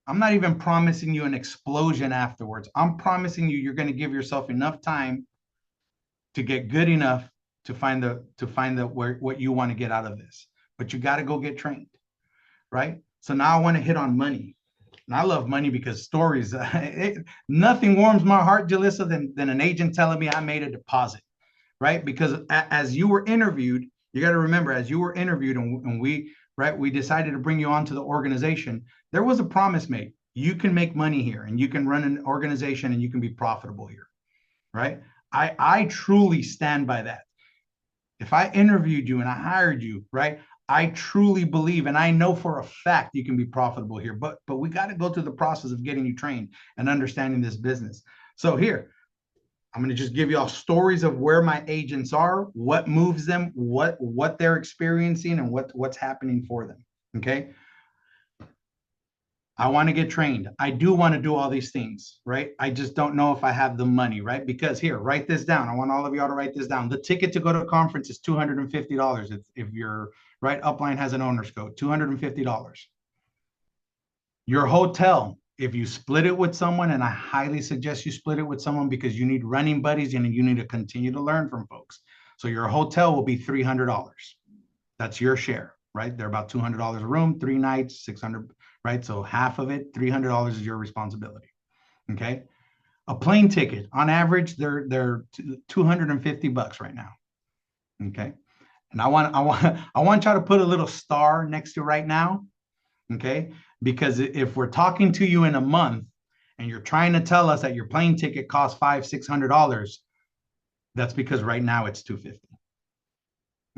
I'm not even promising you an explosion afterwards. I'm promising you you're going to give yourself enough time to get good enough to find what you want to get out of this. But you got to go get trained, right? So now I want to hit on money. And I love money because stories, nothing warms my heart, Jalissa, than an agent telling me I made a deposit, right? Because as you were interviewed, you got to remember, as you were interviewed and we decided to bring you onto the organization, there was a promise made. You can make money here and you can run an organization and you can be profitable here, right? I truly stand by that. If I interviewed you and I hired you, right, I truly believe, and I know for a fact you can be profitable here, but we got to go through the process of getting you trained and understanding this business. So here, I'm going to just give you all stories of where my agents are, what moves them, what they're experiencing, and what's happening for them. Okay. I want to get trained. I do want to do all these things, right? I just don't know if I have the money, right? Because here, write this down. I want all of y'all to write this down. The ticket to go to a conference is $250 if you're right. Upline has an owner's code, $250. Your hotel, if you split it with someone, and I highly suggest you split it with someone because you need running buddies and you need to continue to learn from folks. So your hotel will be $300. That's your share, right? They're about $200 a room, 3 nights, 600, right? So half of it, $300 is your responsibility. Okay. A plane ticket, on average, they're $250 right now. Okay. And I want y'all to put a little star next to right now. Okay. Because if we're talking to you in a month and you're trying to tell us that your plane ticket costs $500-600, that's because right now it's $250.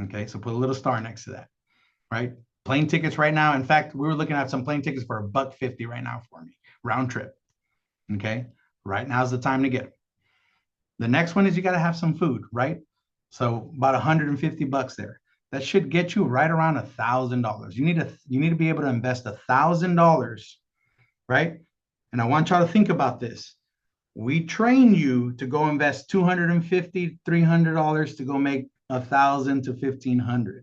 Okay. So put a little star next to that, right? Plane tickets right now. In fact, we were looking at some plane tickets for $150 right now for me, round trip. Okay. Right now's the time to get them. The next one is you got to have some food, right? So about $150 there. That should get you right around $1,000. You need to be able to invest $1,000, right? And I want y'all to think about this. We train you to go invest $250, $300 to go make $1,000 to $1,500.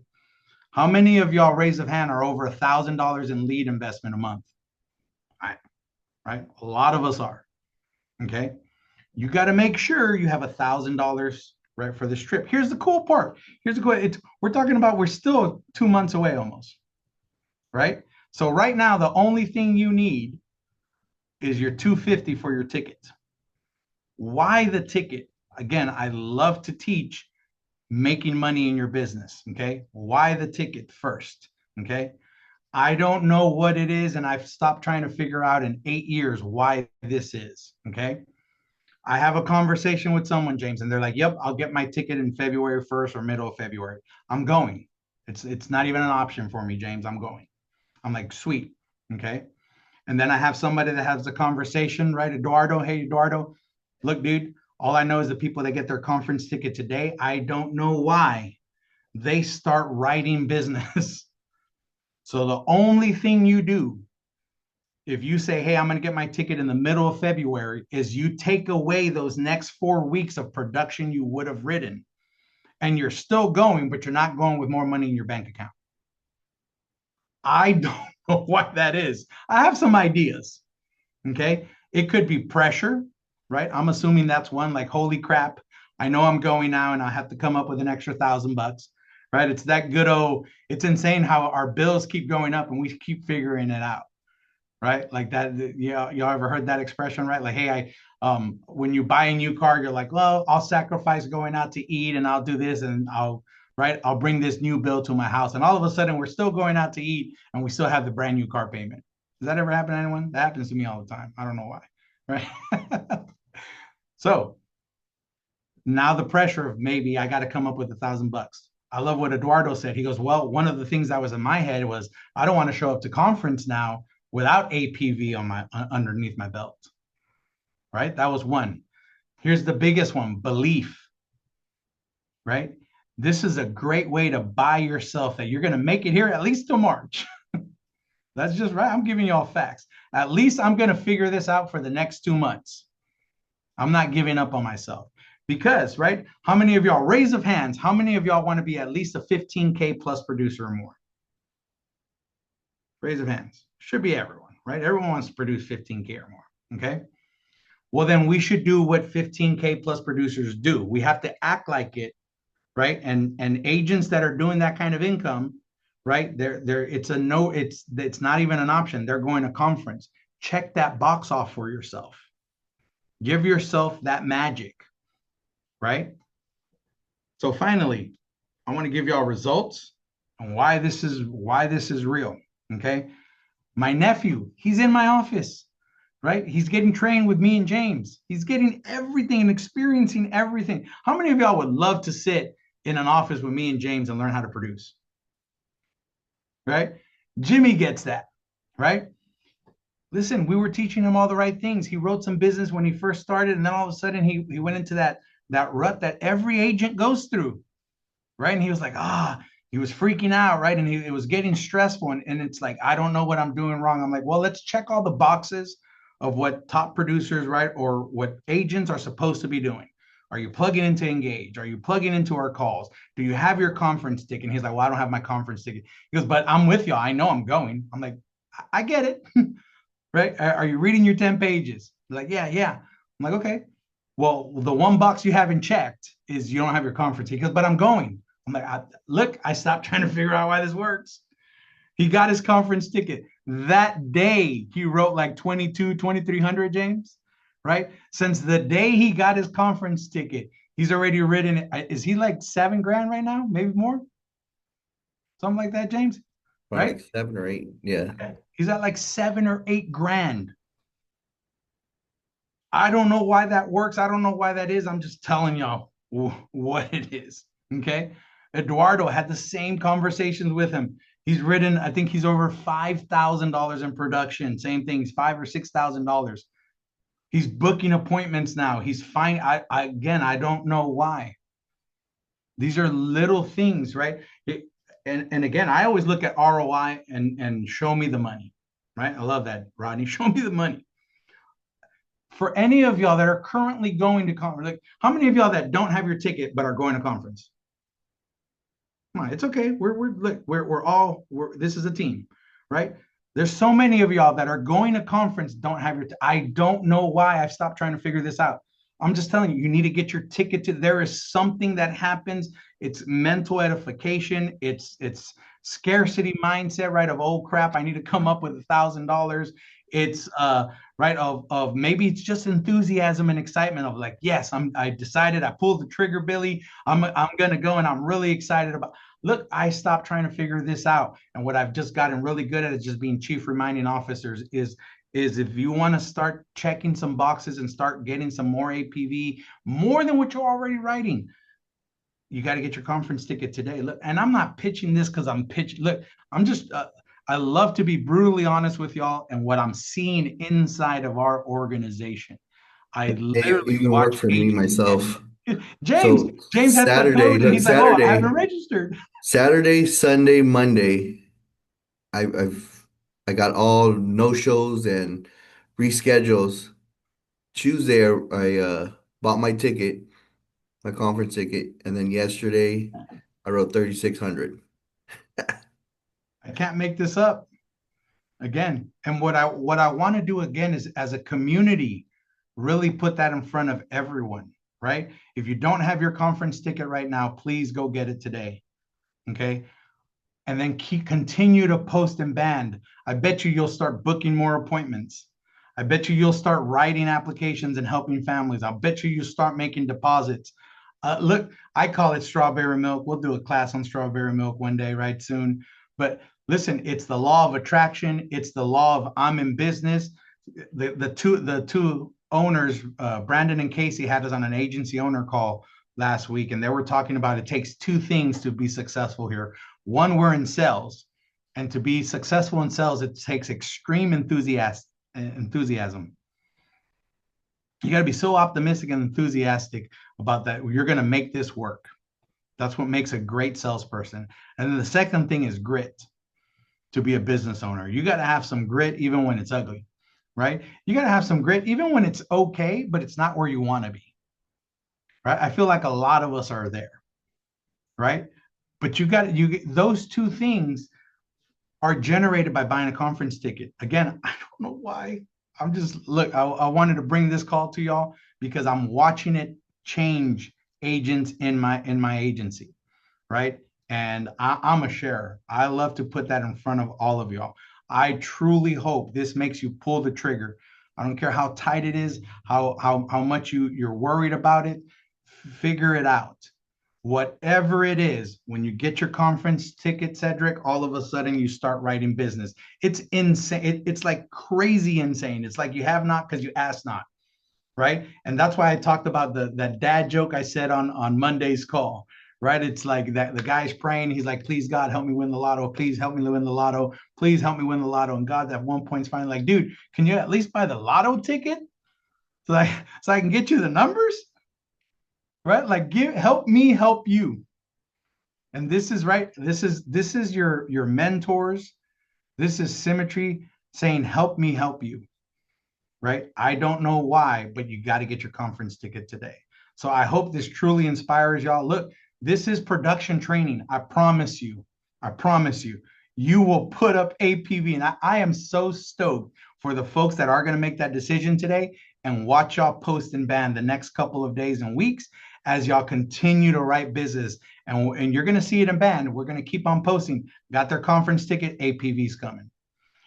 How many of y'all, raise of hand, are over $1,000 in lead investment a month? Right? A lot of us are. Okay. You got to make sure you have $1,000 right for this trip. Here's the cool part. We're talking about, we're still 2 months away almost, right? So right now, the only thing you need is your $250 for your ticket. Why the ticket? Again, I love to teach making money in your business. Okay. Why the ticket first? Okay. I don't know what it is, and I've stopped trying to figure out in 8 years why this is. Okay. I have a conversation with someone, James, and they're like, yep, I'll get my ticket in February 1st or middle of February. I'm going. It's not even an option for me, James. I'm going. I'm like, sweet. Okay. And then I have somebody that has a conversation, right? Eduardo, hey, Eduardo, look, dude, all I know is the people that get their conference ticket today, I don't know why they start writing business. So the only thing you do, if you say, hey, I'm going to get my ticket in the middle of February, is you take away those next 4 weeks of production you would have written. And you're still going, but you're not going with more money in your bank account. I don't know what that is. I have some ideas. Okay. It could be pressure, right? I'm assuming that's one, like, holy crap, I know I'm going now and I have to come up with an extra $1,000, right? It's that good old, it's insane how our bills keep going up and we keep figuring it out. Right? Like that. Yeah. Y'all ever heard that expression, right? Like, hey, when you buy a new car, you're like, well, I'll sacrifice going out to eat and I'll do this and I'll bring this new bill to my house. And all of a sudden we're still going out to eat and we still have the brand new car payment. Does that ever happen to anyone? That happens to me all the time. I don't know why. Right. So now the pressure of maybe I got to come up with $1,000. I love what Eduardo said. He goes, well, one of the things that was in my head was, I don't want to show up to conference now without APV on my underneath my belt, right? That was one. Here's the biggest one, belief, right? This is a great way to buy yourself that you're going to make it here at least till March. That's just right. I'm giving you all facts. At least I'm going to figure this out for the next 2 months. I'm not giving up on myself because, right? How many of y'all, raise of hands, how many of y'all want to be at least a 15K plus producer or more? Raise of hands. Should be everyone, right? Everyone wants to produce 15K or more. Okay. Well, then we should do what 15K plus producers do. We have to act like it, right? And agents that are doing that kind of income, right? It's a no, it's not even an option. They're going to conference. Check that box off for yourself. Give yourself that magic, right? So finally, I want to give y'all results and why this is real. Okay. My nephew, he's in my office, right? He's getting trained with me and James. He's getting everything and experiencing everything. How many of y'all would love to sit in an office with me and James and learn how to produce? Right? Jimmy gets that, right? Listen, we were teaching him all the right things. He wrote some business when he first started, and then all of a sudden he went into that rut that every agent goes through, right? And he was like, he was freaking out, right? And it was getting stressful. And it's like, I don't know what I'm doing wrong. I'm like, well, let's check all the boxes of what top producers, right? Or what agents are supposed to be doing. Are you plugging into Engage? Are you plugging into our calls? Do you have your conference ticket? And he's like, well, I don't have my conference ticket. He goes, but I'm with you. I know I'm going. I'm like, I get it. Right? Are you reading your 10 pages? Like, yeah. I'm like, okay. Well, the one box you haven't checked is you don't have your conference. He goes, but I'm going. I'm like, I stopped trying to figure out why this works. He got his conference ticket. That day, he wrote like 2,300, James, right? Since the day he got his conference ticket, he's already written it. Is he like $7,000 right now? Maybe more? Something like that, James? Probably Right? like 7 or 8. Yeah. Okay. He's at like 7 or 8 grand. I don't know why that works. I don't know why that is. I'm just telling y'all what it is. Okay. Eduardo had the same conversations with him. He's written, I think he's over $5,000 in production. Same things, $5,000 or $6,000. He's booking appointments now. He's fine. Again, I don't know why. These are little things, right? And again, I always look at ROI and show me the money, right? I love that, Rodney. Show me the money. For any of y'all that are currently going to conference, like how many of y'all that don't have your ticket but are going to conference? Come on, it's okay. This is a team, right? There's so many of y'all that are going to conference don't have your. I don't know why. I've stopped trying to figure this out. I'm just telling you, you need to get your ticket to. There is something that happens. It's mental edification. It's scarcity mindset, right? Of oh crap, I need to come up with $1,000. It's right of maybe it's just enthusiasm and excitement of like yes, I decided, I pulled the trigger, Billy. I'm gonna go and I'm really excited about. Look, I stopped trying to figure this out, and what I've just gotten really good at is just being chief reminding officers is if you want to start checking some boxes and start getting some more APV, more than what you're already writing, you got to get your conference ticket today. Look, and I'm not pitching this because I'm pitching. Look, I'm just, I love to be brutally honest with y'all and what I'm seeing inside of our organization. I Hey, it literally even watch worked for me myself. James So has the Saturday, code and look, he's like, oh, I Saturday, haven't registered. Saturday, Sunday, Monday, I got all no shows and reschedules. Tuesday, I bought my ticket, my conference ticket, and then yesterday I wrote 3,600. I can't make this up again. And what I want to do again is as a community, really put that in front of everyone, right? If you don't have your conference ticket right now, please go get it today. Okay. And then continue to post and band. I bet you'll start booking more appointments. I bet you'll start writing applications and helping families. I'll bet you'll start making deposits. Look, I call it strawberry milk. We'll do a class on strawberry milk one day, right soon. But listen, it's the law of attraction. It's the law of I'm in business. The two owners, Brandon and Casey, had us on an agency owner call last week, and they were talking about it takes two things to be successful here. One, we're in sales, and to be successful in sales, it takes extreme enthusiasm. You got to be so optimistic and enthusiastic about that. You're going to make this work. That's what makes a great salesperson. And then the second thing is grit. To be a business owner, you got to have some grit even when it's ugly, right? You got to have some grit even when it's okay, but it's not where you want to be, right? I feel like a lot of us are there, right? But those two things are generated by buying a conference ticket. Again, I don't know why. I'm just look, I wanted to bring this call to y'all because I'm watching it change agents in my agency, right? And I'm a sharer. I love to put that in front of all of y'all. I truly hope this makes you pull the trigger. I don't care how tight it is, how much you're worried about it. Figure it out. Whatever it is, when you get your conference ticket, Cedric, all of a sudden you start writing business. It's insane. It's like crazy insane. It's like you have not because you ask not, right? And that's why I talked about that dad joke I said on Monday's call, right? It's like that the guy's praying. He's like, please God, help me win the lotto. Please help me win the lotto. Please help me win the lotto. And God, at one point, is finally like, dude, can you at least buy the lotto ticket so I can get you the numbers, right? Like, help me help you. And this is right. This is your mentors. This is Symmetry saying, help me help you, right? I don't know why, but you got to get your conference ticket today. So I hope this truly inspires y'all. Look, this is production training. I promise you. I promise you. You will put up APV. And I am so stoked for the folks that are going to make that decision today and watch y'all post and ban the next couple of days and weeks as y'all continue to write business. And you're going to see it in band. We're going to keep on posting. Got their conference ticket, APV's coming.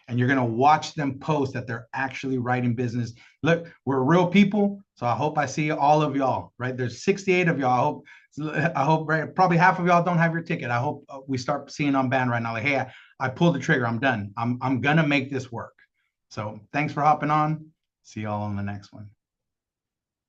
And you're going to watch them post that they're actually writing business. Look, we're real people. So I hope I see all of y'all, right? There's 68 of y'all. I hope right, probably half of y'all don't have your ticket. I hope we start seeing on band right now. Like, hey, I pulled the trigger. I'm done. I'm going to make this work. So thanks for hopping on. See y'all on the next one.